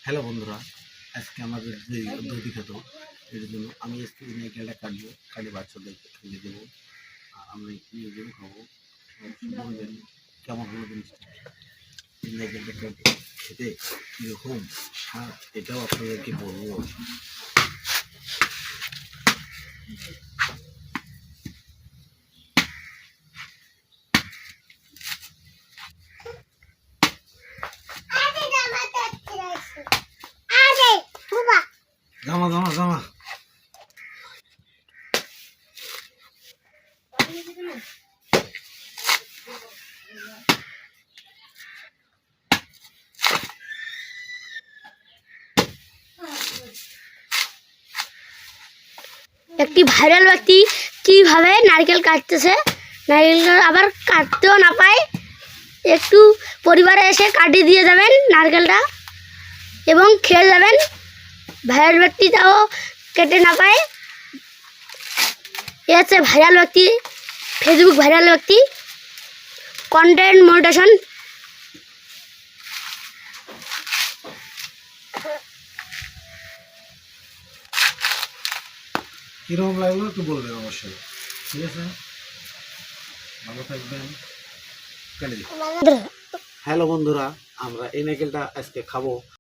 Hello বন্ধুরা, আজকে আমাদের দধি খেত এর জন্য আমি আজকে এই নারকেলটা কাটবো, কাটে বাচ্চাদেরকে খেতে দেবো। আর আমরা নিয়ে যাবো, খাবো। বলবেন কেমন হলো জিনিসটা, এই নারকেলটা খেতে কীরকম স্বাদ, এটাও আপনাদেরকে বলবো। জামা জামা জামা একটি ভাইরাল ব্যক্তি কিভাবে নারকেল কাটতেছে, নারকেল আবার কাটতেও না পায়, একটু পরিবারে এসে কাটিয়ে দিয়ে যাবেন নারকেলটা এবং খেয়ে যাবেন। ভাইরাল ব্যক্তি তাও কেটে না পায়। এ হচ্ছে ভাইরাল ব্যক্তি, ফেসবুক ভাইরাল ব্যক্তি, কন্টেন্ট মনিটেশন। কীরকম লাগলো একটু বলবেন অবশ্যই। ঠিক আছে, ভালো থাকবেন। হ্যালো বন্ধুরা, আমরা এই নারকেলটা আজকে খাবো।